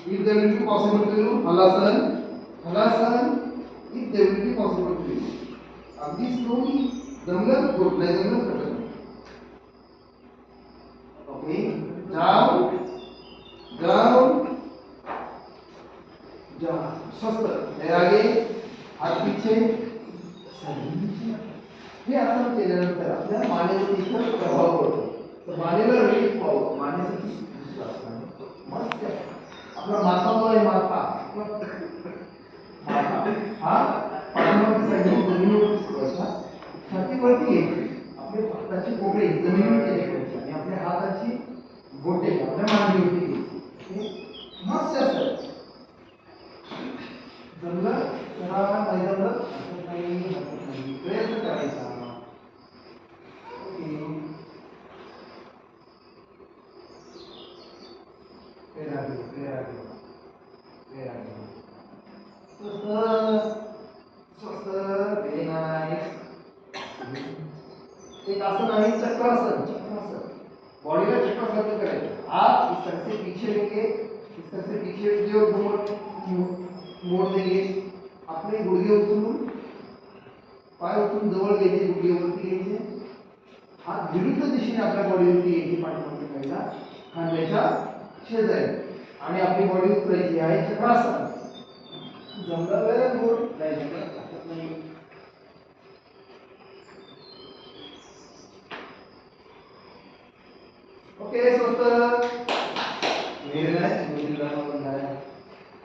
if there will be possible to you halasan if there will be possible to you अगदी slowly जमलं good नाही जमलं Cuttack okay down स्वस्थ हे आगे हात पीछे हे असं केल्यानंतर आपल्या मानेवर इतर प्रभाव पडतो तर मानेला रिलीफ पाहू मानेसाठी मस्त आपला माथा जो आहे माथा हा पाठीमागच्या साईडने जमिनीवर ठेवायचा छातीवरती घ्यायची आपले हाताची बोटे जमिनीवर ठेवायची आणि आपल्या हाताची बोटे आपल्या मांडीवरती घ्यायची मस्त असं जमलं करा नाही जमलं नाही प्रयत्न करायचा ओके स्वस्त व्हेरी नाईस एक आसन आहे चक्रासन बॉडीला चक्रासन करायचं आप इस तरह से पीछे लेंगे इस तरह से पीछे की ओर मोड़ देंगे अपने गुडघे उचलून पाय उचलून जवळ घ्यायचे गुडघेवरती घ्यायचे हात विरुद्ध दिशेने आपल्या बॉडीवरती यायची पाठीमागे घ्यायला खांद्याच्या शेजारी आणि आपली बॉडी उचलायची आहे चक्रासन जमलं वेळ गुड नाही जमलं नाही ओके स्वस्त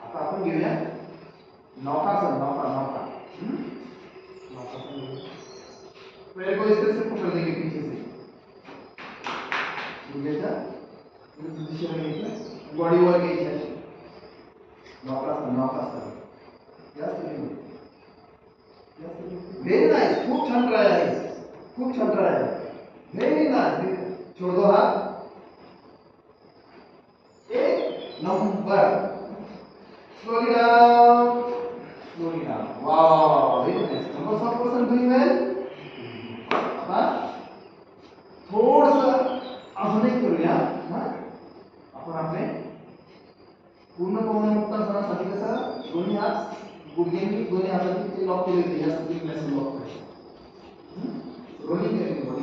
आता आपण घेऊया नौकासन नौका पैर को इस तरह से पकड़ देंगे पीछे से बॉडी वर घ्यायची नौकासन व्हेरी नाइस खूप छान ट्राय आहे व्हेरी नाइस छोड़ दो हाथ एक number slowly down wow very nice number of person doing well आता थोडंसं अजून एक करूया आपण आपले पूर्ण पवनमुक्तासनासाठी कसं दोन्ही हात गुडघ्यांनी दोन्ही हातांनी ते लॉक केले होते या स्प्रिंगला लॉक करायचे रोलिंग करायची बॉडी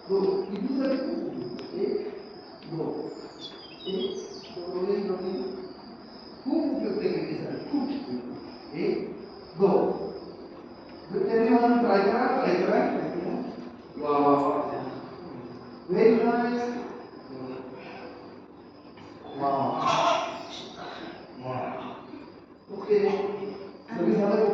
दो किती सर एक दो रोलिंग खूप उपयुक्त केली सर खूप एक दो everyone try करा wow very nice wow okay सभी समझ